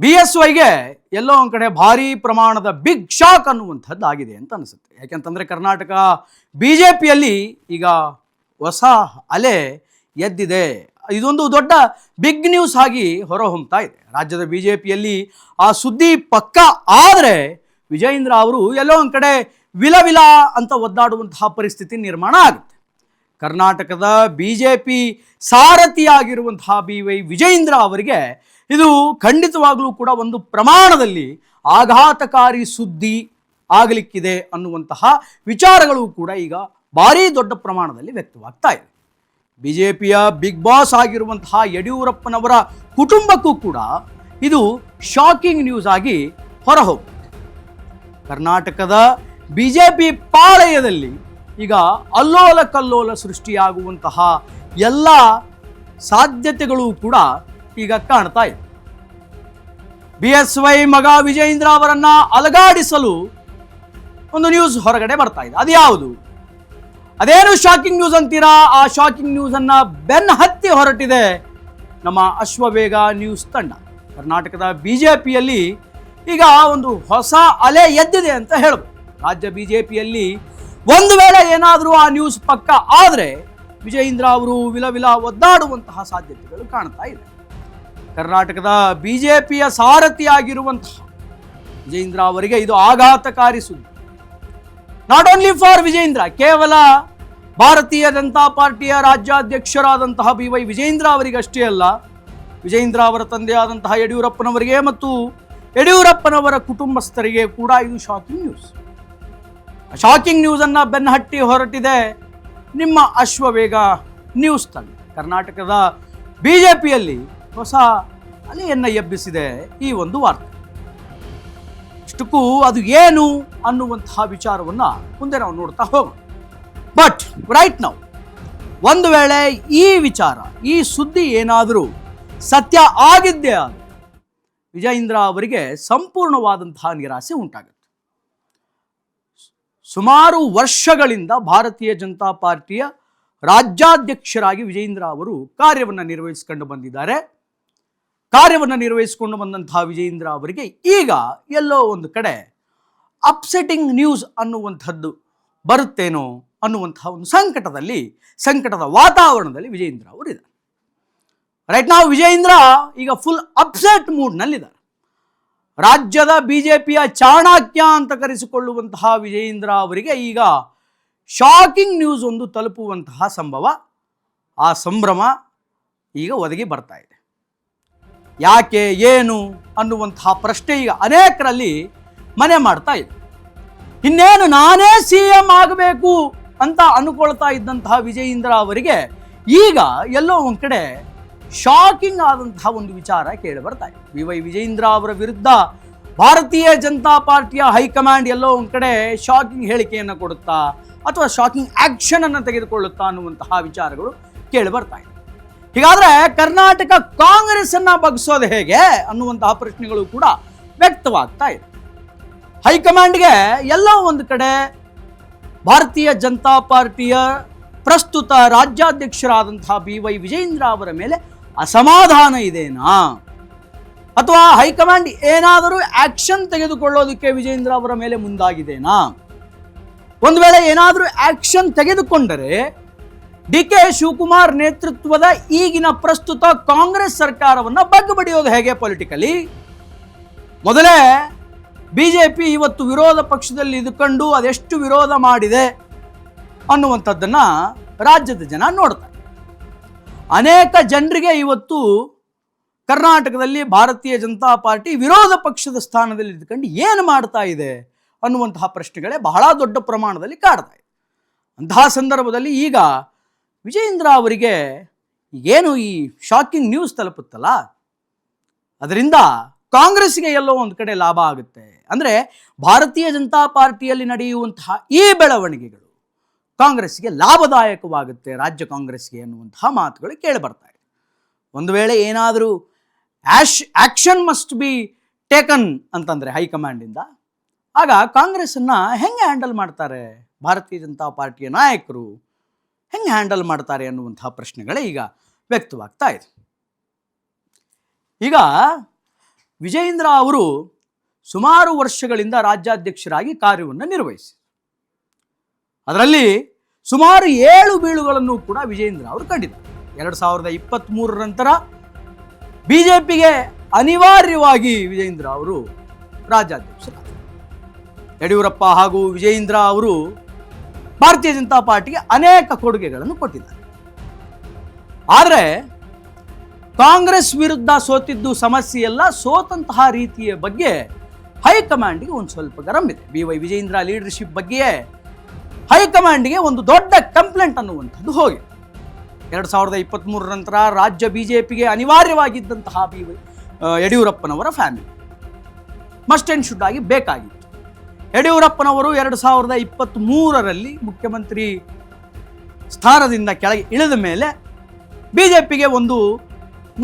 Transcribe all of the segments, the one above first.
BSYಗೆ ಎಲ್ಲೋ ಒಂದು ಕಡೆ ಭಾರಿ ಪ್ರಮಾಣದ ಬಿಗ್ ಶಾಕ್ ಅನ್ನುವಂಥದ್ದು ಆಗಿದೆ ಅಂತ ಅನಿಸುತ್ತೆ. ಯಾಕೆಂತಂದರೆ ಕರ್ನಾಟಕ BJPಯಲ್ಲಿ ಈಗ ಹೊಸ ಅಲೆ ಎದ್ದಿದೆ. ಇದೊಂದು ದೊಡ್ಡ ಬಿಗ್ ನ್ಯೂಸ್ ಆಗಿ ಹೊರಹೊಮ್ಮತಾ ಇದೆ. ರಾಜ್ಯದ BJPಯಲ್ಲಿ ಆ ಸುದ್ದಿ ಪಕ್ಕ ಆದರೆ ವಿಜಯೇಂದ್ರ ಅವರು ಎಲ್ಲೋ ಒಂದು ಕಡೆ ವಿಲ ಅಂತ ಒದ್ದಾಡುವಂತಹ ಪರಿಸ್ಥಿತಿ ನಿರ್ಮಾಣ ಆಗುತ್ತೆ. ಕರ್ನಾಟಕದ BJP ಸಾರಥಿಯಾಗಿರುವಂತಹ BY ವಿಜಯೇಂದ್ರ ಅವರಿಗೆ ಇದು ಖಂಡಿತವಾಗ್ಲೂ ಕೂಡ ಒಂದು ಪ್ರಮಾಣದಲ್ಲಿ ಆಘಾತಕಾರಿ ಸುದ್ದಿ ಆಗಲಿಕ್ಕಿದೆ ಅನ್ನುವಂತಹ ವಿಚಾರಗಳು ಕೂಡ ಈಗ ಭಾರಿ ದೊಡ್ಡ ಪ್ರಮಾಣದಲ್ಲಿ ವ್ಯಕ್ತವಾಗ್ತಾ ಇದೆ. BJPಯ ಬಿಗ್ ಬಾಸ್ ಆಗಿರುವಂತಹ ಯಡಿಯೂರಪ್ಪನವರ ಕುಟುಂಬಕ್ಕೂ ಕೂಡ ಇದು ಶಾಕಿಂಗ್ ನ್ಯೂಸ್ ಆಗಿ ಹೊರಹೋಗುತ್ತೆ. ಕರ್ನಾಟಕದ BJP ಪಾಳೆಯದಲ್ಲಿ ಈಗ ಅಲ್ಲೋಲ ಕಲ್ಲೋಲ ಸೃಷ್ಟಿಯಾಗುವಂತಹ ಎಲ್ಲ ಸಾಧ್ಯತೆಗಳು ಕೂಡ ಈಗ ಕಾಣ್ತಾ ಇದೆ. BSY ಮಗ ವಿಜಯೇಂದ್ರ ಅವರನ್ನ ಅಲಗಾಡಿಸಲು ಒಂದು ನ್ಯೂಸ್ ಹೊರಗಡೆ ಬರ್ತಾ ಇದೆ. ಅದು ಯಾವುದು? ಅದೇನು ಶಾಕಿಂಗ್ ನ್ಯೂಸ್ ಅಂತೀರಾ? ಆ ಶಾಕಿಂಗ್ ನ್ಯೂಸ್ ಅನ್ನ ಬೆನ್ನ ಹತ್ತಿ ಹೊರಟಿದೆ ನಮ್ಮ ಅಶ್ವವೇಗ ನ್ಯೂಸ್ ತಂಡ. ಕರ್ನಾಟಕದ BJPಯಲ್ಲಿ ಈಗ ಒಂದು ಹೊಸ ಅಲೆ ಎದ್ದಿದೆ ಅಂತ ಹೇಳ್ಬೋದು. ರಾಜ್ಯ BJPಯಲ್ಲಿ ಒಂದು ವೇಳೆ ಏನಾದರೂ ಆ ನ್ಯೂಸ್ ಪಕ್ಕ ಆದರೆ ವಿಜಯೇಂದ್ರ ಅವರು ವಿಲ ಒದ್ದಾಡುವಂತಹ ಸಾಧ್ಯತೆಗಳು ಕಾಣ್ತಾ ಇದೆ. ಕರ್ನಾಟಕದ BJPಯ ಸಾರಥಿಯಾಗಿರುವಂತಹ ವಿಜಯೇಂದ್ರ ಅವರಿಗೆ ಇದು ಆಘಾತಕಾರಿ ಸುದ್ದಿ. ನಾಟ್ ಓನ್ಲಿ ಫಾರ್ ವಿಜಯೇಂದ್ರ, ಕೇವಲ ಭಾರತೀಯ ಜನತಾ ಪಾರ್ಟಿಯ ರಾಜ್ಯಾಧ್ಯಕ್ಷರಾದಂತಹ BY ವಿಜಯೇಂದ್ರ ಅವರಿಗಷ್ಟೇ ಅಲ್ಲ, ವಿಜಯೇಂದ್ರ ಅವರ ತಂದೆಯಾದಂತಹ ಯಡಿಯೂರಪ್ಪನವರಿಗೆ ಮತ್ತು ಯಡಿಯೂರಪ್ಪನವರ ಕುಟುಂಬಸ್ಥರಿಗೆ ಕೂಡ ಇದು ಶಾಕಿಂಗ್ ನ್ಯೂಸ್. ಶಾಕಿಂಗ್ ನ್ಯೂಸ್ ಅನ್ನ ಬೆನ್ನಹಟ್ಟಿ ಹೊರಟಿದೆ ನಿಮ್ಮ ಅಶ್ವವೇಗ ನ್ಯೂಸ್ ತಂಡ. ಕರ್ನಾಟಕದ BJPಯಲ್ಲಿ ಹೊಸ ಅಲೆಯನ್ನು ಎಬ್ಬಿಸಿದೆ ಈ ಒಂದು ವಾರ್ತೆ. ಇಷ್ಟಕ್ಕೂ ಅದು ಏನು ಅನ್ನುವಂತಹ ವಿಚಾರವನ್ನ ಮುಂದೆ ನಾವು ನೋಡ್ತಾ ಹೋಗೋಣ. ಬಟ್ ರೈಟ್ ನೌ ಒಂದು ವೇಳೆ ಈ ವಿಚಾರ, ಈ ಸುದ್ದಿ ಏನಾದರೂ ಸತ್ಯ ಆಗಿದ್ದೇ ಆದರೆ ವಿಜಯೇಂದ್ರ ಅವರಿಗೆ ಸಂಪೂರ್ಣವಾದಂತಹ ನಿರಾಸೆ ಉಂಟಾಗುತ್ತೆ. ಸುಮಾರು ವರ್ಷಗಳಿಂದ ಭಾರತೀಯ ಜನತಾ ಪಾರ್ಟಿಯ ರಾಜ್ಯಾಧ್ಯಕ್ಷರಾಗಿ ವಿಜಯೇಂದ್ರ ಅವರು ಕಾರ್ಯವನ್ನು ನಿರ್ವಹಿಸಿಕೊಂಡು ಬಂದಿದ್ದಾರೆ. ಕಾರ್ಯವನ್ನು ನಿರ್ವಹಿಸಿಕೊಂಡು ಬಂದಂತಹ ವಿಜಯೇಂದ್ರ ಅವರಿಗೆ ಈಗ ಎಲ್ಲೋ ಒಂದು ಕಡೆ ಅಪ್ಸೆಟಿಂಗ್ ನ್ಯೂಸ್ ಅನ್ನುವಂಥದ್ದು ಬರುತ್ತೇನೋ ಅನ್ನುವಂತಹ ಒಂದು ಸಂಕಟದ ವಾತಾವರಣದಲ್ಲಿ ವಿಜಯೇಂದ್ರ ಅವರು ಇದ್ದಾರೆ. ರೈಟ್ ನಾವು ವಿಜಯೇಂದ್ರ ಈಗ ಫುಲ್ ಅಪ್ಸೆಟ್ ಮೂಡ್ನಲ್ಲಿದ್ದಾರೆ. ರಾಜ್ಯದ BJPಯ ಚಾಣಕ್ಯ ಅಂತ ಕರೆಸಿಕೊಳ್ಳುವಂತಹ ವಿಜಯೇಂದ್ರ ಅವರಿಗೆ ಈಗ ಶಾಕಿಂಗ್ ನ್ಯೂಸ್ ಒಂದು ತಲುಪುವಂತಹ ಸಂಭವ, ಆ ಸಂಭ್ರಮ ಈಗ ಒದಗಿ ಬರ್ತಾ ಇದೆ. ಯಾಕೆ ಏನು ಅನ್ನುವಂತಹ ಪ್ರಶ್ನೆ ಈಗ ಅನೇಕರಲ್ಲಿ ಮನೆ ಮಾಡ್ತಾ ಇದೆ. ಇನ್ನೇನು ನಾನೇ CM ಆಗಬೇಕು ಅಂತ ಅನ್ಕೊಳ್ತಾ ಇದ್ದಂತಹ ವಿಜಯೇಂದ್ರ ಅವರಿಗೆ ಈಗ ಎಲ್ಲೋ ಒಂದು ಕಡೆ ಶಾಕಿಂಗ್ ಆದಂತಹ ಒಂದು ವಿಚಾರ ಕೇಳಿ ಬರ್ತಾ ಇದೆ. BY ವಿಜಯೇಂದ್ರ ಅವರ ವಿರುದ್ಧ ಭಾರತೀಯ ಜನತಾ ಪಾರ್ಟಿಯ ಹೈಕಮಾಂಡ್ ಎಲ್ಲೋ ಒಂದು ಕಡೆ ಶಾಕಿಂಗ್ ಹೇಳಿಕೆಯನ್ನು ಕೊಡುತ್ತಾ ಅಥವಾ ಶಾಕಿಂಗ್ ಆಕ್ಷನ್ ಅನ್ನು ತೆಗೆದುಕೊಳ್ಳುತ್ತಾ ಅನ್ನುವಂತಹ ವಿಚಾರಗಳು ಕೇಳಿ ಬರ್ತಾ ಇದೆ. ಹೀಗಾದ್ರೆ ಕರ್ನಾಟಕ ಕಾಂಗ್ರೆಸ್ ಅನ್ನ ಬಗ್ಗಿಸೋದು ಹೇಗೆ ಅನ್ನುವಂತಹ ಪ್ರಶ್ನೆಗಳು ಕೂಡ ವ್ಯಕ್ತವಾಗ್ತಾ ಇದೆ. ಹೈಕಮಾಂಡ್ಗೆ ಎಲ್ಲೋ ಒಂದು ಕಡೆ ಭಾರತೀಯ ಜನತಾ ಪಾರ್ಟಿಯ ಪ್ರಸ್ತುತ ರಾಜ್ಯಾಧ್ಯಕ್ಷರಾದಂತಹ BY ವಿಜಯೇಂದ್ರ ಅವರ ಮೇಲೆ ಅಸಮಾಧಾನ ಇದೆನಾ, ಅಥವಾ ಹೈಕಮಾಂಡ್ ಏನಾದರೂ ಆಕ್ಷನ್ ತೆಗೆದುಕೊಳ್ಳೋದಕ್ಕೆ ವಿಜಯೇಂದ್ರ ಅವರ ಮೇಲೆ ಮುಂದಾಗಿದೆನಾ? ಒಂದು ವೇಳೆ ಏನಾದರೂ ಆಕ್ಷನ್ ತೆಗೆದುಕೊಂಡರೆ DK ಶಿವಕುಮಾರ್ ನೇತೃತ್ವದ ಈಗಿನ ಪ್ರಸ್ತುತ ಕಾಂಗ್ರೆಸ್ ಸರ್ಕಾರವನ್ನು ಬಗ್ಗಬಡಿಯೋದು ಹೇಗೆ ಪೊಲಿಟಿಕಲಿ? ಮೊದಲೇ BJP ಇವತ್ತು ವಿರೋಧ ಪಕ್ಷದಲ್ಲಿ ಇದ್ದುಕೊಂಡು ಅದೆಷ್ಟು ವಿರೋಧ ಮಾಡಿದೆ ಅನ್ನುವಂಥದ್ದನ್ನು ರಾಜ್ಯದ ಜನ ನೋಡ್ತಾರೆ. ಅನೇಕ ಜನರಿಗೆ ಇವತ್ತು ಕರ್ನಾಟಕದಲ್ಲಿ ಭಾರತೀಯ ಜನತಾ ಪಾರ್ಟಿ ವಿರೋಧ ಪಕ್ಷದ ಸ್ಥಾನದಲ್ಲಿ ಇದ್ದುಕೊಂಡು ಏನು ಮಾಡ್ತಾ ಇದೆ ಅನ್ನುವಂತಹ ಪ್ರಶ್ನೆಗಳೇ ಬಹಳ ದೊಡ್ಡ ಪ್ರಮಾಣದಲ್ಲಿ ಕಾಡ್ತಾ ಇದೆ. ಅಂತಹ ಸಂದರ್ಭದಲ್ಲಿ ಈಗ ವಿಜಯೇಂದ್ರ ಅವರಿಗೆ ಏನು ಈ ಶಾಕಿಂಗ್ ನ್ಯೂಸ್ ತಲುಪುತ್ತಲ್ಲ, ಅದರಿಂದ ಕಾಂಗ್ರೆಸ್ಗೆ ಎಲ್ಲೋ ಒಂದು ಕಡೆ ಲಾಭ ಆಗುತ್ತೆ. ಅಂದರೆ ಭಾರತೀಯ ಜನತಾ ಪಾರ್ಟಿಯಲ್ಲಿ ನಡೆಯುವಂತಹ ಈ ಬೆಳವಣಿಗೆಗಳು ಕಾಂಗ್ರೆಸ್ಗೆ ಲಾಭದಾಯಕವಾಗುತ್ತೆ, ರಾಜ್ಯ ಕಾಂಗ್ರೆಸ್ಗೆ ಅನ್ನುವಂತಹ ಮಾತುಗಳು ಕೇಳಿ ಬರ್ತಾ ಇದೆ. ಒಂದು ವೇಳೆ ಏನಾದರೂ ಆಕ್ಷನ್ ಮಸ್ಟ್ ಬಿ ಟೇಕನ್ ಅಂತಂದರೆ ಹೈಕಮಾಂಡಿಂದ, ಆಗ ಕಾಂಗ್ರೆಸ್ಸನ್ನು ಹೆಂಗೆ ಹ್ಯಾಂಡಲ್ ಮಾಡ್ತಾರೆ ಭಾರತೀಯ ಜನತಾ ಪಾರ್ಟಿಯ ನಾಯಕರು, ಹೆಂಗೆ ಹ್ಯಾಂಡಲ್ ಮಾಡ್ತಾರೆ ಅನ್ನುವಂತಹ ಪ್ರಶ್ನೆಗಳೇ ಈಗ ವ್ಯಕ್ತವಾಗ್ತಾ ಇದೆ. ಈಗ ವಿಜಯೇಂದ್ರ ಅವರು ಸುಮಾರು ವರ್ಷಗಳಿಂದ ರಾಜ್ಯಾಧ್ಯಕ್ಷರಾಗಿ ಕಾರ್ಯವನ್ನು ನಿರ್ವಹಿಸಿ ಅದರಲ್ಲಿ ಸುಮಾರು 7 ಬೀಳುಗಳನ್ನು ಕೂಡ ವಿಜಯೇಂದ್ರ ಅವರು ಕಂಡಿದ್ದಾರೆ. 2023 ನಂತರ ಬಿಜೆಪಿಗೆ ಅನಿವಾರ್ಯವಾಗಿ ವಿಜಯೇಂದ್ರ ಅವರು ರಾಜ್ಯಾಧ್ಯಕ್ಷರಾದರು. ಯಡಿಯೂರಪ್ಪ ಹಾಗೂ ವಿಜಯೇಂದ್ರ ಅವರು ಭಾರತೀಯ ಜನತಾ ಪಾರ್ಟಿಗೆ ಅನೇಕ ಕೊಡುಗೆಗಳನ್ನು ಕೊಟ್ಟಿದ್ದಾರೆ. ಆದರೆ ಕಾಂಗ್ರೆಸ್ ವಿರುದ್ಧ ಸೋತಿದ್ದು ಸಮಸ್ಯೆಯಲ್ಲ, ಸೋತಂತಹ ರೀತಿಯ ಬಗ್ಗೆ ಹೈಕಮಾಂಡ್ಗೆ ಒಂದು ಸ್ವಲ್ಪ ಗರಂ ಇದೆ. BY ವಿಜಯೇಂದ್ರ ಲೀಡರ್ಶಿಪ್ ಬಗ್ಗೆಯೇ ಹೈಕಮಾಂಡ್ಗೆ ಒಂದು ದೊಡ್ಡ ಕಂಪ್ಲೇಂಟ್ ಅನ್ನುವಂಥದ್ದು ಹೋಗಿದೆ. 2023 ನಂತರ ರಾಜ್ಯ ಬಿಜೆಪಿಗೆ ಅನಿವಾರ್ಯವಾಗಿದ್ದಂತಹ ಯಡಿಯೂರಪ್ಪನವರ ಫ್ಯಾಮಿಲಿ ಮಸ್ಟ್ ಆ್ಯಂಡ್ ಶುಡ್ ಆಗಿ ಬೇಕಾಗಿತ್ತು. ಯಡಿಯೂರಪ್ಪನವರು 2023ರಲ್ಲಿ ಮುಖ್ಯಮಂತ್ರಿ ಸ್ಥಾನದಿಂದ ಕೆಳಗೆ ಇಳಿದ ಮೇಲೆ ಬಿಜೆಪಿಗೆ ಒಂದು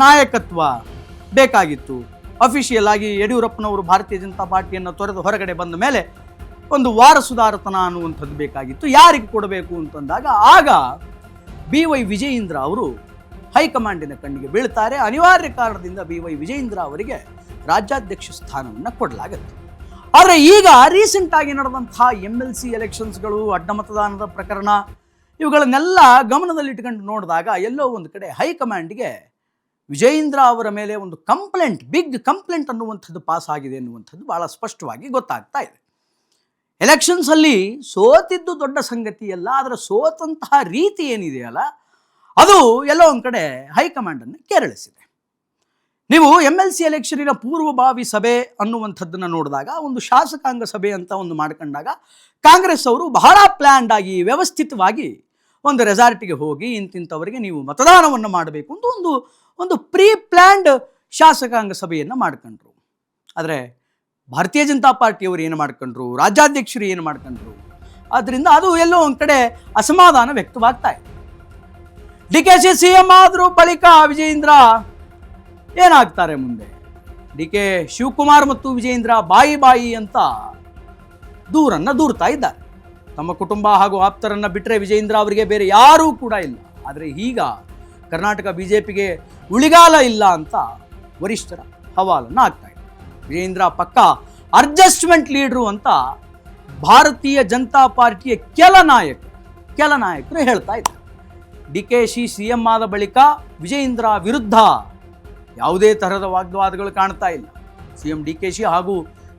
ನಾಯಕತ್ವ ಬೇಕಾಗಿತ್ತು. ಅಫಿಷಿಯಲ್ ಆಗಿ ಯಡಿಯೂರಪ್ಪನವರು ಭಾರತೀಯ ಜನತಾ ಪಾರ್ಟಿಯನ್ನು ತೊರೆದು ಹೊರಗಡೆ ಬಂದ ಮೇಲೆ ಒಂದು ವಾರಸುದಾರತನ ಅನ್ನುವಂಥದ್ದು ಬೇಕಾಗಿತ್ತು. ಯಾರಿಗೆ ಕೊಡಬೇಕು ಅಂತಂದಾಗ ಆಗ BY ವಿಜಯೇಂದ್ರ ಅವರು ಹೈಕಮಾಂಡಿನ ಕಣ್ಣಿಗೆ ಬೀಳ್ತಾರೆ. ಅನಿವಾರ್ಯ ಕಾರಣದಿಂದ BY ವಿಜಯೇಂದ್ರ ಅವರಿಗೆ ರಾಜ್ಯಾಧ್ಯಕ್ಷ ಸ್ಥಾನವನ್ನು ಕೊಡಲಾಗುತ್ತೆ. ಆದರೆ ಈಗ ರೀಸೆಂಟ್ ಆಗಿ ನಡೆದಂತಹ MLC ಎಲೆಕ್ಷನ್ಸ್ಗಳು, ಅಡ್ಡ ಮತದಾನದ ಪ್ರಕರಣ, ಇವುಗಳನ್ನೆಲ್ಲ ಗಮನದಲ್ಲಿಟ್ಕೊಂಡು ನೋಡಿದಾಗ ಎಲ್ಲೋ ಒಂದು ಕಡೆ ಹೈಕಮಾಂಡ್ಗೆ ವಿಜಯೇಂದ್ರ ಅವರ ಮೇಲೆ ಒಂದು ಕಂಪ್ಲೇಂಟ್, ಬಿಗ್ ಕಂಪ್ಲೇಂಟ್ ಅನ್ನುವಂಥದ್ದು ಪಾಸ್ ಆಗಿದೆ ಎನ್ನುವಂಥದ್ದು ಭಾಳ ಸ್ಪಷ್ಟವಾಗಿ ಗೊತ್ತಾಗ್ತಾ ಇದೆ. ಎಲೆಕ್ಷನ್ಸಲ್ಲಿ ಸೋತಿದ್ದು ದೊಡ್ಡ ಸಂಗತಿಯಲ್ಲ, ಆದರೆ ಸೋತಂತಹ ರೀತಿ ಏನಿದೆಯಲ್ಲ ಅದು ಎಲ್ಲೋ ಒಂದು ಕಡೆ ಹೈಕಮಾಂಡನ್ನು ಕೆರಳಿಸಿದೆ. ನೀವು MLC ಎಲೆಕ್ಷನಿನ ಪೂರ್ವಭಾವಿ ಸಭೆ ಅನ್ನುವಂಥದ್ದನ್ನು ನೋಡಿದಾಗ ಒಂದು ಶಾಸಕಾಂಗ ಸಭೆ ಅಂತ ಒಂದು ಮಾಡ್ಕೊಂಡಾಗ ಕಾಂಗ್ರೆಸ್ ಅವರು ಬಹಳ ಪ್ಲ್ಯಾಂಡ್ ಆಗಿ ವ್ಯವಸ್ಥಿತವಾಗಿ ಒಂದು ರೆಸಾರ್ಟಿಗೆ ಹೋಗಿ ಇಂತಿಂಥವರಿಗೆ ನೀವು ಮತದಾನವನ್ನು ಮಾಡಬೇಕು ಅಂತ ಒಂದು ಪ್ರೀ ಪ್ಲ್ಯಾಂಡ್ ಶಾಸಕಾಂಗ ಸಭೆಯನ್ನು ಮಾಡ್ಕೊಂಡ್ರು. ಆದರೆ ಭಾರತೀಯ ಜನತಾ ಪಾರ್ಟಿಯವರು ಏನು ಮಾಡ್ಕೊಂಡ್ರು, ರಾಜ್ಯಾಧ್ಯಕ್ಷರು ಏನು ಮಾಡ್ಕೊಂಡ್ರು, ಆದ್ದರಿಂದ ಅದು ಎಲ್ಲೋ ಒಂದು ಕಡೆ ಅಸಮಾಧಾನ ವ್ಯಕ್ತವಾಗ್ತಾ ಇದೆ. DK CM ಆದರೂ ಬಳಿಕ ವಿಜಯೇಂದ್ರ ಏನಾಗ್ತಾರೆ ಮುಂದೆ? DK ಶಿವಕುಮಾರ್ ಮತ್ತು ವಿಜಯೇಂದ್ರ ಬಾಯಿ ಅಂತ ದೂರನ್ನು ದೂರ್ತಾ ಇದ್ದಾರೆ. ತಮ್ಮ ಕುಟುಂಬ ಹಾಗೂ ಆಪ್ತರನ್ನು ಬಿಟ್ಟರೆ ವಿಜಯೇಂದ್ರ ಅವರಿಗೆ ಬೇರೆ ಯಾರೂ ಕೂಡ ಇಲ್ಲ. ಆದರೆ ಈಗ ಕರ್ನಾಟಕ ಬಿಜೆಪಿಗೆ ಉಳಿಗಾಲ ಇಲ್ಲ ಅಂತ ವರಿಷ್ಠರ ಹವಾಲನ್ನು ಆಗ್ತಾ ಇದೆ. ವಿಜಯೇಂದ್ರ ಪಕ್ಕ ಅಡ್ಜಸ್ಟ್ಮೆಂಟ್ ಲೀಡ್ರು ಅಂತ ಭಾರತೀಯ ಜನತಾ ಪಾರ್ಟಿಯ ಕೆಲ ನಾಯಕರು ಹೇಳ್ತಾ ಇದ್ದಾರೆ. DK CM ಆದ ಬಳಿಕ ವಿಜಯೇಂದ್ರ ವಿರುದ್ಧ ಯಾವುದೇ ತರಹದ ವಾಗ್ವಾದಗಳು ಕಾಣ್ತಾ ಇಲ್ಲ. CM DK ಹಾಗೂ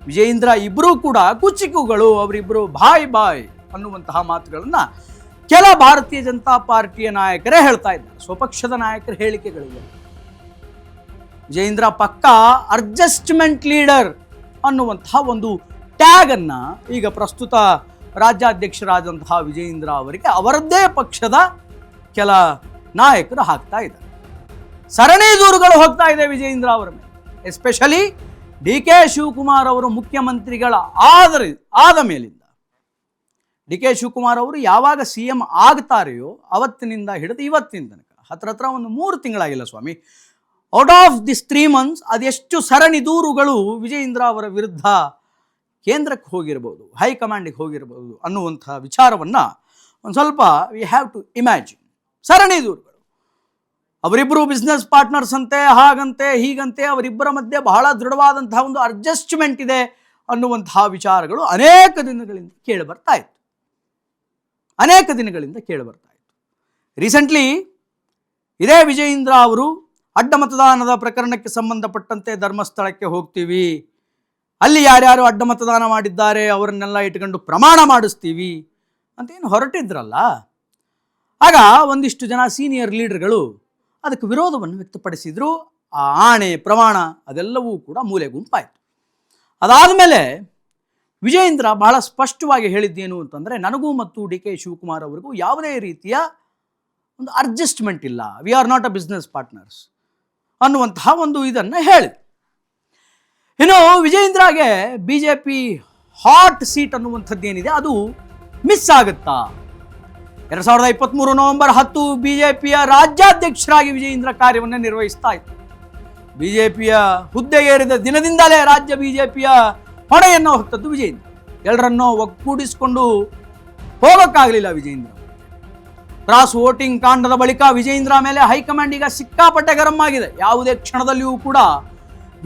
ವಿಜಯೇಂದ್ರ ಇಬ್ಬರೂ ಕೂಡ ಕುಚಿಕುಗಳು, ಅವರಿಬ್ಬರು ಬಾಯ್ ಅನ್ನುವಂತಹ ಮಾತುಗಳನ್ನು ಕೆಲ ಭಾರತೀಯ ಜನತಾ ಪಾರ್ಟಿಯ ನಾಯಕರೇ ಹೇಳ್ತಾ ಇದ್ದಾರೆ. ಸ್ವಪಕ್ಷದ ನಾಯಕರ ಹೇಳಿಕೆಗಳಿವೆ. ವಿಜಯೇಂದ್ರ ಪಕ್ಕ ಅಡ್ಜಸ್ಟ್ಮೆಂಟ್ ಲೀಡರ್ ಅನ್ನುವಂತಹ ಒಂದು ಟ್ಯಾಗ್ ಅನ್ನ ಈಗ ಪ್ರಸ್ತುತ ರಾಜ್ಯಾಧ್ಯಕ್ಷರಾದಂತಹ ವಿಜಯೇಂದ್ರ ಅವರಿಗೆ ಅವರದ್ದೇ ಪಕ್ಷದ ಕೆಲ ನಾಯಕರು ಹಾಕ್ತಾ ಇದ್ದಾರೆ. ಸರಣಿ ದೂರುಗಳು ಹೋಗ್ತಾ ಇದೆ ವಿಜಯೇಂದ್ರ ಅವರ ಮೇಲೆ. ಎಸ್ಪೆಷಲಿ DK ಶಿವಕುಮಾರ್ ಅವರು ಮುಖ್ಯಮಂತ್ರಿಗಳ ಆದ ಮೇಲಿಂದ DK ಶಿವಕುಮಾರ್ ಅವರು ಯಾವಾಗ CM ಆಗ್ತಾರೆಯೋ ಅವತ್ತಿನಿಂದ ಹಿಡಿದು ಇವತ್ತಿನ ತನಕ ಹತ್ರ ಒಂದು 3 ತಿಂಗಳಾಗಿಲ್ಲ ಸ್ವಾಮಿ, ಔಟ್ ಆಫ್ ದಿಸ್ 3 months ಅದೆಷ್ಟು ಸರಣಿ ದೂರುಗಳು ವಿಜಯೇಂದ್ರ ಅವರ ವಿರುದ್ಧ ಕೇಂದ್ರಕ್ಕೆ ಹೋಗಿರ್ಬೋದು, ಹೈಕಮಾಂಡಿಗೆ ಹೋಗಿರ್ಬೋದು ಅನ್ನುವಂಥ ವಿಚಾರವನ್ನು ಒಂದು ಸ್ವಲ್ಪ ವಿ ಹ್ಯಾವ್ ಟು ಇಮ್ಯಾಜಿನ್. ಸರಣಿ ದೂರುಗಳು, ಅವರಿಬ್ಬರು ಬಿಸ್ನೆಸ್ ಪಾರ್ಟ್ನರ್ಸ್ ಅಂತೆ, ಹಾಗಂತೆ ಹೀಗಂತೆ, ಅವರಿಬ್ಬರ ಮಧ್ಯೆ ಬಹಳ ದೃಢವಾದಂತಹ ಒಂದು ಅಡ್ಜಸ್ಟ್ಮೆಂಟ್ ಇದೆ ಅನ್ನುವಂತಹ ವಿಚಾರಗಳು ಅನೇಕ ದಿನಗಳಿಂದ ಕೇಳಿ ಬರ್ತಾ ಇತ್ತು. ರೀಸೆಂಟ್ಲಿ ಇದೇ ವಿಜಯೇಂದ್ರ ಅವರು ಅಡ್ಡ ಮತದಾನದ ಪ್ರಕರಣಕ್ಕೆ ಸಂಬಂಧಪಟ್ಟಂತೆ ಧರ್ಮಸ್ಥಳಕ್ಕೆ ಹೋಗ್ತೀವಿ, ಅಲ್ಲಿ ಯಾರ್ಯಾರು ಅಡ್ಡ ಮತದಾನ ಮಾಡಿದ್ದಾರೆ ಅವರನ್ನೆಲ್ಲ ಇಟ್ಕೊಂಡು ಪ್ರಮಾಣ ಮಾಡಿಸ್ತೀವಿ ಅಂತೇನು ಹೊರಟಿದ್ರಲ್ಲ. ಆಗ ಒಂದಿಷ್ಟು ಜನ ಸೀನಿಯರ್ ಲೀಡರ್ಗಳು ಅದಕ್ಕೆ ವಿರೋಧವನ್ನು ವ್ಯಕ್ತಪಡಿಸಿದ್ರು. ಆ ಆಣೆ ಪ್ರಮಾಣ ಅದೆಲ್ಲವೂ ಕೂಡ ಮೂಲೆ ಗುಂಪಾಯಿತು. ಅದಾದ ಮೇಲೆ ವಿಜಯೇಂದ್ರ ಬಹಳ ಸ್ಪಷ್ಟವಾಗಿ ಹೇಳಿದ್ದೇನು ಅಂತಂದರೆ, ನನಗೂ ಮತ್ತು DK ಶಿವಕುಮಾರ್ ಅವರಿಗೂ ಯಾವುದೇ ರೀತಿಯ ಒಂದು ಅಡ್ಜಸ್ಟ್ಮೆಂಟ್ ಇಲ್ಲ, we are not a business partners ಅನ್ನುವಂತಹ ಒಂದು ಇದನ್ನು ಹೇಳಿ. ಇನ್ನು ವಿಜಯೇಂದ್ರಗೆ BJP ಹಾಟ್ ಸೀಟ್ ಅನ್ನುವಂಥದ್ದೇನಿದೆ ಅದು ಮಿಸ್ ಆಗುತ್ತಾ? 2023 ನವೆಂಬರ್ 10 BJPಯ ರಾಜ್ಯಾಧ್ಯಕ್ಷರಾಗಿ ವಿಜಯೇಂದ್ರ ಕಾರ್ಯವನ್ನು ನಿರ್ವಹಿಸ್ತಾ ಇತ್ತು. BJPಯ ಹುದ್ದೆಗೇರಿದ ದಿನದಿಂದಲೇ ರಾಜ್ಯ BJPಯ ಹೊಣೆಯನ್ನು ಹೊತ್ತದ್ದು ವಿಜಯೇಂದ್ರ. ಎಲ್ಲರನ್ನೂ ಒಗ್ಗೂಡಿಸಿಕೊಂಡು ಹೋಗೋಕ್ಕಾಗಲಿಲ್ಲ ವಿಜಯೇಂದ್ರ. ಕ್ರಾಸ್ ವೋಟಿಂಗ್ ಕಾಂಡದ ಬಳಿಕ ವಿಜಯೇಂದ್ರ ಮೇಲೆ ಹೈಕಮಾಂಡ್ ಈಗ ಸಿಕ್ಕಾಪಟ್ಟೆ ಗರಂ ಆಗಿದೆ. ಯಾವುದೇ ಕ್ಷಣದಲ್ಲಿಯೂ ಕೂಡ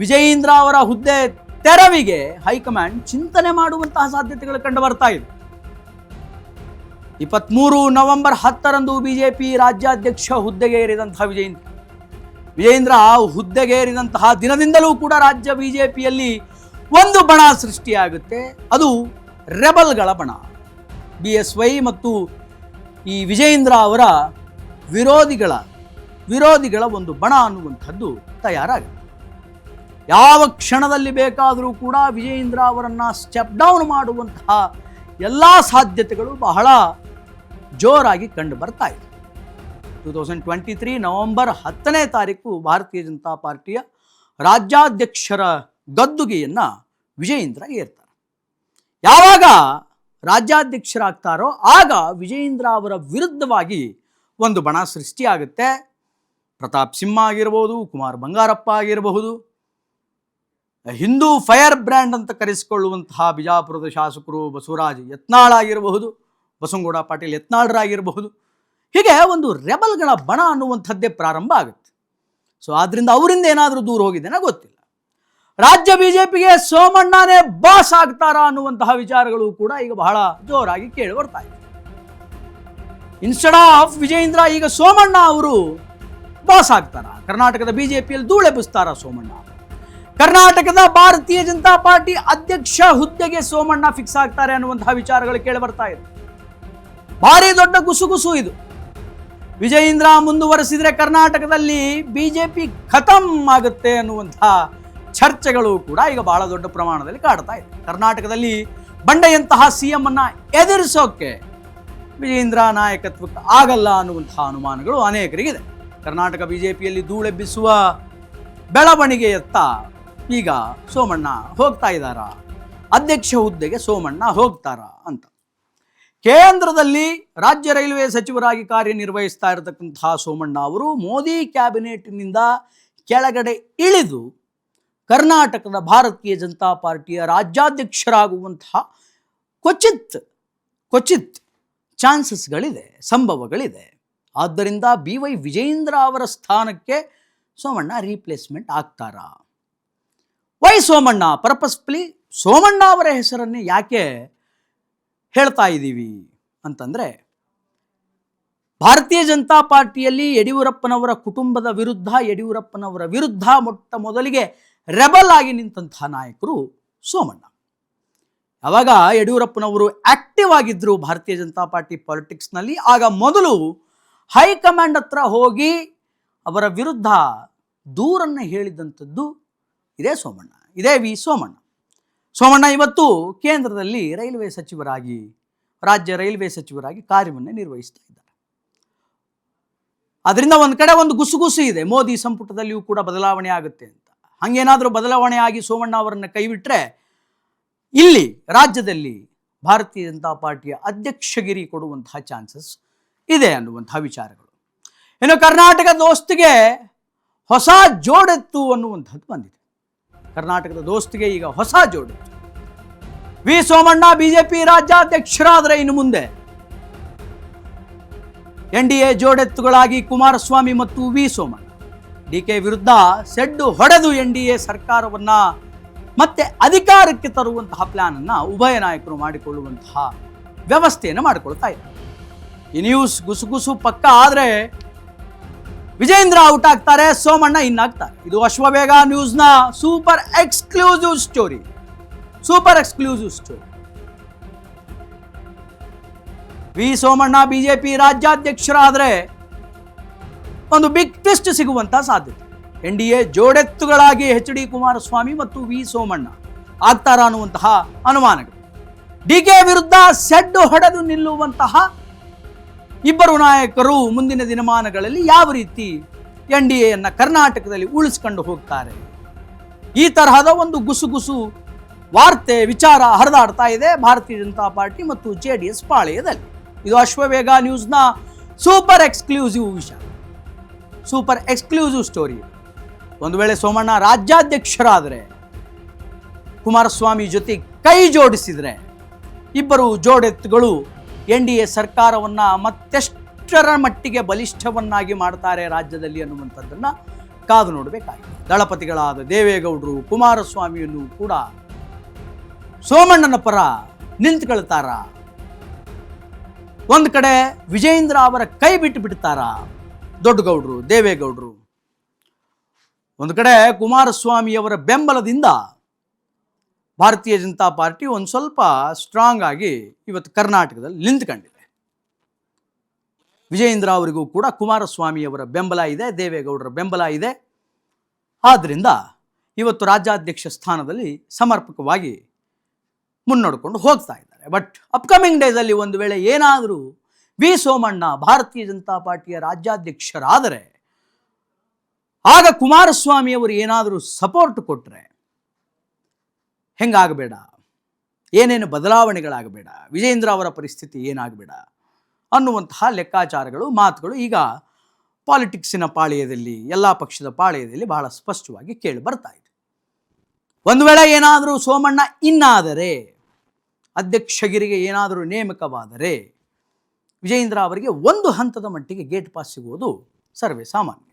ವಿಜಯೇಂದ್ರ ಅವರ ಹುದ್ದೆ ತೆರವಿಗೆ ಹೈಕಮಾಂಡ್ ಚಿಂತನೆ ಮಾಡುವಂತಹ ಸಾಧ್ಯತೆಗಳು ಕಂಡು ಬರ್ತಾ ಇದೆ. 23 ನವೆಂಬರ್ 10ರಂದು ಬಿಜೆಪಿ ರಾಜ್ಯಾಧ್ಯಕ್ಷ ಹುದ್ದೆಗೆ ಏರಿದಂತಹ ವಿಜಯೇಂದ್ರ ಹುದ್ದೆಗೆ ಏರಿದಂತಹ ದಿನದಿಂದಲೂ ಕೂಡ ರಾಜ್ಯ ಬಿಜೆಪಿಯಲ್ಲಿ ಒಂದು ಬಣ ಸೃಷ್ಟಿಯಾಗುತ್ತೆ. ಅದು ರೆಬಲ್ಗಳ ಬಣ. BSY ಮತ್ತು ಈ ವಿಜಯೇಂದ್ರ ಅವರ ವಿರೋಧಿಗಳ ಒಂದು ಬಣ ಅನ್ನುವಂಥದ್ದು ತಯಾರಾಗುತ್ತೆ. ಯಾವ ಕ್ಷಣದಲ್ಲಿ ಬೇಕಾದರೂ ಕೂಡ ವಿಜಯೇಂದ್ರ ಅವರನ್ನು ಸ್ಟೆಪ್ ಡೌನ್ ಮಾಡುವಂತಹ ಎಲ್ಲ ಸಾಧ್ಯತೆಗಳು ಬಹಳ ಜೋರಾಗಿ ಕಂಡು ಬರ್ತಾ ಇದೆ. 2023 ನವೆಂಬರ್ 10ನೇ ತಾರೀಕು ಭಾರತೀಯ ಜನತಾ ಪಾರ್ಟಿಯ ರಾಜ್ಯಾಧ್ಯಕ್ಷರ ಗದ್ದುಗೆಯನ್ನು ವಿಜಯೇಂದ್ರ ಏರ್ತಾರೆ. ಯಾವಾಗ ರಾಜ್ಯಾಧ್ಯಕ್ಷರಾಗ್ತಾರೋ ಆಗ ವಿಜಯೇಂದ್ರ ಅವರ ವಿರುದ್ಧವಾಗಿ ಒಂದು ಬಣ ಸೃಷ್ಟಿಯಾಗುತ್ತೆ. ಪ್ರತಾಪ್ ಸಿಂಹ ಆಗಿರಬಹುದು, ಕುಮಾರ್ ಬಂಗಾರಪ್ಪ ಆಗಿರಬಹುದು, ಹಿಂದೂ ಫೈರ್ ಬ್ರ್ಯಾಂಡ್ ಅಂತ ಕರೆಸಿಕೊಳ್ಳುವಂತಹ ಬಿಜಾಪುರದ ಶಾಸಕರು ಬಸವರಾಜ್ ಯತ್ನಾಳ್ ಆಗಿರಬಹುದು, ಬಸವನಗೌಡ ಪಾಟೀಲ್ ಯತ್ನಾಳ್ರಾಗಿರಬಹುದು. ಹೀಗೆ ಒಂದು ರೆಬಲ್ಗಳ ಬಣ ಅನ್ನುವಂಥದ್ದೇ ಪ್ರಾರಂಭ ಆಗುತ್ತೆ. ಸೊ ಆದ್ದರಿಂದ ಅವರಿಂದ ಏನಾದರೂ ದೂರ ಹೋಗಿದ್ದೇನೆ ಗೊತ್ತಿಲ್ಲ. ರಾಜ್ಯ ಬಿಜೆಪಿಗೆ ಸೋಮಣ್ಣನೇ ಬಾಸ್ ಆಗ್ತಾರಾ ಅನ್ನುವಂತಹ ವಿಚಾರಗಳು ಕೂಡ ಈಗ ಬಹಳ ಜೋರಾಗಿ ಕೇಳಿ ಬರ್ತಾ ಇದೆ. ಇನ್ಸ್ಟೆಡ್ ಆಫ್ ವಿಜಯೇಂದ್ರ ಈಗ ಸೋಮಣ್ಣ ಅವರು ಬಾಸ್ ಆಗ್ತಾರ. ಕರ್ನಾಟಕದ ಬಿಜೆಪಿಯಲ್ಲಿ ಧೂಳೆಬ್ಬಿಸ್ತಾರ ಸೋಮಣ್ಣ. ಕರ್ನಾಟಕದ ಭಾರತೀಯ ಜನತಾ ಪಾರ್ಟಿ ಅಧ್ಯಕ್ಷ ಹುದ್ದೆಗೆ ಸೋಮಣ್ಣ ಫಿಕ್ಸ್ ಆಗ್ತಾರೆ ಅನ್ನುವಂತಹ ವಿಚಾರಗಳು ಕೇಳಿ ಬರ್ತಾ ಇದೆ. ಭಾರಿ ದೊಡ್ಡ ಗುಸುಗುಸು ಇದು. ವಿಜಯೇಂದ್ರ ಮುಂದುವರೆಸಿದ್ರೆ ಕರ್ನಾಟಕದಲ್ಲಿ ಬಿಜೆಪಿ ಖತಮ್ ಆಗುತ್ತೆ ಅನ್ನುವಂತಹ ಚರ್ಚೆಗಳು ಕೂಡ ಈಗ ಬಹಳ ದೊಡ್ಡ ಪ್ರಮಾಣದಲ್ಲಿ ಕಾಡ್ತಾ ಇದೆ. ಕರ್ನಾಟಕದಲ್ಲಿ ಬಂಡೆಯಂತಹ ಸಿಎಂ ಅನ್ನ ಎದುರಿಸೋಕೆ ವಿಜಯೇಂದ್ರ ನಾಯಕತ್ವಕ್ಕೆ ಆಗಲ್ಲ ಅನ್ನುವಂತಹ ಅನುಮಾನಗಳು ಅನೇಕರಿಗಿದೆ. ಕರ್ನಾಟಕ ಬಿಜೆಪಿಯಲ್ಲಿ ಧೂಳೆಬ್ಬಿಸುವ ಬೆಳವಣಿಗೆಯತ್ತ ಈಗ ಸೋಮಣ್ಣ ಹೋಗ್ತಾ ಇದ್ದಾರ, ಅಧ್ಯಕ್ಷ ಹುದ್ದೆಗೆ ಸೋಮಣ್ಣ ಹೋಗ್ತಾರ ಅಂತ. ಕೇಂದ್ರದಲ್ಲಿ ರಾಜ್ಯ ರೈಲ್ವೆ ಸಚಿವರಾಗಿ ಕಾರ್ಯನಿರ್ವಹಿಸ್ತಾ ಇರತಕ್ಕಂತಹ ಸೋಮಣ್ಣ ಅವರು ಮೋದಿ ಕ್ಯಾಬಿನೆಟ್ನಿಂದ ಕೆಳಗಡೆ ಇಳಿದು ಕರ್ನಾಟಕದ ಭಾರತೀಯ ಜನತಾ ಪಾರ್ಟಿಯ ರಾಜ್ಯಾಧ್ಯಕ್ಷರಾಗುವಂತಹ ಕ್ವಚಿತ್ ಚಾನ್ಸಸ್ಗಳಿದೆ, ಸಂಭವಗಳಿದೆ. ಆದ್ದರಿಂದ BY ವಿಜಯೇಂದ್ರ ಅವರ ಸ್ಥಾನಕ್ಕೆ ಸೋಮಣ್ಣ ರೀಪ್ಲೇಸ್ಮೆಂಟ್ ಆಗ್ತಾರಾ? ವೈ ಸೋಮಣ್ಣ? ಪರ್ಪಸ್ಫುಲಿ ಸೋಮಣ್ಣ ಅವರ ಹೆಸರನ್ನೇ ಯಾಕೆ ಹೇಳ್ತಾ ಇದ್ದೀವಿ ಅಂತಂದರೆ, ಭಾರತೀಯ ಜನತಾ ಪಾರ್ಟಿಯಲ್ಲಿ ಯಡಿಯೂರಪ್ಪನವರ ಕುಟುಂಬದ ವಿರುದ್ಧ, ಯಡಿಯೂರಪ್ಪನವರ ವಿರುದ್ಧ ಮೊಟ್ಟ ಮೊದಲಿಗೆ ರೆಬಲ್ ಆಗಿ ನಿಂತಹ ನಾಯಕರು ಸೋಮಣ್ಣ. ಯಾವಾಗ ಯಡಿಯೂರಪ್ಪನವರು ಆಕ್ಟಿವ್ ಆಗಿದ್ದರು ಭಾರತೀಯ ಜನತಾ ಪಾರ್ಟಿ ಪಾಲಿಟಿಕ್ಸ್ನಲ್ಲಿ, ಆಗ ಮೊದಲು ಹೈಕಮಾಂಡ್ ಹತ್ರ ಹೋಗಿ ಅವರ ವಿರುದ್ಧ ದೂರನ್ನು ಹೇಳಿದಂಥದ್ದು ಇದೇ ಸೋಮಣ್ಣ, ಇದೇ ವಿ ಸೋಮಣ್ಣ. ಸೋಮಣ್ಣ ಇವತ್ತು ಕೇಂದ್ರದಲ್ಲಿ ರೈಲ್ವೆ ಸಚಿವರಾಗಿ, ರಾಜ್ಯ ರೈಲ್ವೆ ಸಚಿವರಾಗಿ ಕಾರ್ಯವನ್ನು ನಿರ್ವಹಿಸ್ತಾ ಇದ್ದಾರೆ. ಅದರಿಂದ ಒಂದು ಕಡೆ ಒಂದು ಗುಸುಗುಸು ಇದೆ, ಮೋದಿ ಸಂಪುಟದಲ್ಲಿಯೂ ಕೂಡ ಬದಲಾವಣೆ ಆಗುತ್ತೆ ಅಂತ. ಹಾಗೇನಾದರೂ ಬದಲಾವಣೆ ಆಗಿ ಸೋಮಣ್ಣ ಅವರನ್ನು ಕೈಬಿಟ್ಟರೆ ಇಲ್ಲಿ ರಾಜ್ಯದಲ್ಲಿ ಭಾರತೀಯ ಜನತಾ ಪಾರ್ಟಿಯ ಅಧ್ಯಕ್ಷಗಿರಿ ಕೊಡುವಂತಹ ಚಾನ್ಸಸ್ ಇದೆ ಅನ್ನುವಂತಹ ವಿಚಾರಗಳು. ಇನ್ನು ಕರ್ನಾಟಕ ದೋಸ್ತಿಗೆ ಹೊಸ ಜೋಡೆತ್ತು ಅನ್ನುವಂಥದ್ದು ಬಂದಿದೆ. ಕರ್ನಾಟಕದ ದೋಸ್ತಿಗೆ ಈಗ ಹೊಸ ಜೋಡೆತ್ತು. ವಿ ಸೋಮಣ್ಣ ಬಿಜೆಪಿ ರಾಜ್ಯಾಧ್ಯಕ್ಷರಾದರೆ ಇನ್ನು ಮುಂದೆ NDA ಜೋಡೆತ್ತುಗಳಾಗಿ ಕುಮಾರಸ್ವಾಮಿ ಮತ್ತು ವಿ ಸೋಮಣ್ಣ. DK ವಿರುದ್ಧ ಸೆಡ್ಡು ಹೊಡೆದು NDA ಸರ್ಕಾರವನ್ನ ಮತ್ತೆ ಅಧಿಕಾರಕ್ಕೆ ತರುವಂತಹ ಪ್ಲಾನ್ ಅನ್ನ ಉಭಯ ನಾಯಕರು ಮಾಡಿಕೊಳ್ಳುವಂತಹ ವ್ಯವಸ್ಥೆಯನ್ನು ಮಾಡಿಕೊಳ್ತಾ ಇದ್ದಾರೆ. ಈ ನ್ಯೂಸ್ ಗುಸುಗುಸು ಪಕ್ಕ ಆದರೆ ವಿಜಯೇಂದ್ರ ಔಟ್ ಆಗ್ತಾರೆ, ಸೋಮಣ್ಣ ಇನ್ ಆಗ್ತಾರೆ. ಇದು ಅಶ್ವವೇಗ ನ್ಯೂಸ್ನ super exclusive story. V Somanna BJP ರಾಜ್ಯಾಧ್ಯಕ್ಷರಾದರೆ ಒಂದು ಬಿಗ್ ಟ್ವಿಸ್ಟ್ ಸಿಗುವಂತಹ ಸಾಧ್ಯತೆ. NDA ಜೋಡೆತ್ತುಗಳಾಗಿ HD ಕುಮಾರಸ್ವಾಮಿ ಮತ್ತು ವಿ ಸೋಮಣ್ಣ ಆಗ್ತಾರ ಅನ್ನುವಂತಹ ಅನುಮಾನಗಳು. DK ವಿರುದ್ಧ ಸೆಡ್ಡು ಹೊಡೆದು ನಿಲ್ಲುವಂತಹ ಇಬ್ಬರು ನಾಯಕರು ಮುಂದಿನ ದಿನಮಾನಗಳಲ್ಲಿ ಯಾವ ರೀತಿ NDAಯನ್ನು ಕರ್ನಾಟಕದಲ್ಲಿ ಉಳಿಸ್ಕೊಂಡು ಹೋಗ್ತಾರೆ, ಈ ತರಹದ ಒಂದು ಗುಸುಗುಸು ವಾರ್ತೆ ವಿಚಾರ ಹರಿದಾಡ್ತಾ ಇದೆ ಭಾರತೀಯ ಜನತಾ ಪಾರ್ಟಿ ಮತ್ತು JDS ಪಾಳೆಯದಲ್ಲಿ. ಇದು ಅಶ್ವವೇಗ ನ್ಯೂಸ್ನ ಸೂಪರ್ ಎಕ್ಸ್ಕ್ಲೂಸಿವ್ ಸ್ಟೋರಿ. ಒಂದು ವೇಳೆ ಸೋಮಣ್ಣ ರಾಜ್ಯಾಧ್ಯಕ್ಷರಾದರೆ, ಕುಮಾರಸ್ವಾಮಿ ಜೊತೆ ಕೈ ಜೋಡಿಸಿದರೆ, ಇಬ್ಬರು ಜೋಡೆತ್ತುಗಳು NDA ಸರ್ಕಾರವನ್ನು ಮತ್ತೆಷ್ಟರ ಮಟ್ಟಿಗೆ ಬಲಿಷ್ಠವನ್ನಾಗಿ ಮಾಡ್ತಾರೆ ರಾಜ್ಯದಲ್ಲಿ ಅನ್ನುವಂಥದ್ದನ್ನು ಕಾದು ನೋಡಬೇಕಾಗಿದೆ. ದಳಪತಿಗಳಾದ ದೇವೇಗೌಡರು ಕುಮಾರಸ್ವಾಮಿಯನ್ನು ಕೂಡ ಸೋಮಣ್ಣನ ಪರ ನಿಂತ್ಕೊಳ್ತಾರ, ಒಂದು ಕಡೆ ವಿಜಯೇಂದ್ರ ಅವರ ಕೈ ಬಿಟ್ಟು ಬಿಡ್ತಾರ ದೊಡ್ಡಗೌಡರು ದೇವೇಗೌಡರು, ಒಂದು ಕಡೆ ಕುಮಾರಸ್ವಾಮಿಯವರ ಬೆಂಬಲದಿಂದ ಭಾರತೀಯ ಜನತಾ ಪಾರ್ಟಿ ಒಂದು ಸ್ವಲ್ಪ ಸ್ಟ್ರಾಂಗ್ ಆಗಿ ಇವತ್ತು ಕರ್ನಾಟಕದಲ್ಲಿ ನಿಂತ್ಕೊಂಡಿದೆ. ವಿಜಯೇಂದ್ರ ಅವರಿಗೂ ಕೂಡ ಕುಮಾರಸ್ವಾಮಿಯವರ ಬೆಂಬಲ ಇದೆ, ದೇವೇಗೌಡರ ಬೆಂಬಲ ಇದೆ. ಆದ್ದರಿಂದ ಇವತ್ತು ರಾಜ್ಯಾಧ್ಯಕ್ಷ ಸ್ಥಾನದಲ್ಲಿ ಸಮರ್ಪಕವಾಗಿ ಮುನ್ನಡೆಕೊಂಡು ಹೋಗ್ತಾ ಇದ್ದಾರೆ. ಬಟ್ ಅಪ್ಕಮಿಂಗ್ ಡೇಸಲ್ಲಿ ಒಂದು ವೇಳೆ ಏನಾದರೂ ವಿ ಸೋಮಣ್ಣ ಭಾರತೀಯ ಜನತಾ ಪಾರ್ಟಿಯ ರಾಜ್ಯಾಧ್ಯಕ್ಷರಾದರೆ, ಆಗ ಕುಮಾರಸ್ವಾಮಿಯವರು ಏನಾದರೂ ಸಪೋರ್ಟ್ ಕೊಟ್ಟರೆ ಹೆಂಗಾಗಬೇಡ, ಏನೇನು ಬದಲಾವಣೆಗಳಾಗಬೇಡ, ವಿಜಯೇಂದ್ರ ಅವರ ಪರಿಸ್ಥಿತಿ ಏನಾಗಬೇಡ ಅನ್ನುವಂತಹ ಲೆಕ್ಕಾಚಾರಗಳು ಮಾತುಗಳು ಈಗ ಪಾಲಿಟಿಕ್ಸಿನ ಪಾಳೆಯದಲ್ಲಿ, ಎಲ್ಲ ಪಕ್ಷದ ಪಾಳೆಯದಲ್ಲಿ ಬಹಳ ಸ್ಪಷ್ಟವಾಗಿ ಕೇಳಿ ಬರ್ತಾ ಇದೆ. ಒಂದು ವೇಳೆ ಏನಾದರೂ ಸೋಮಣ್ಣ ಇನ್ನಾದರೆ, ಅಧ್ಯಕ್ಷಗಿರಿಗೆ ಏನಾದರೂ ನೇಮಕವಾದರೆ ವಿಜಯೇಂದ್ರ ಅವರಿಗೆ ಒಂದು ಹಂತದ ಮಟ್ಟಿಗೆ ಗೇಟ್ ಪಾಸ್ ಸಿಗುವುದು ಸರ್ವೇ ಸಾಮಾನ್ಯ.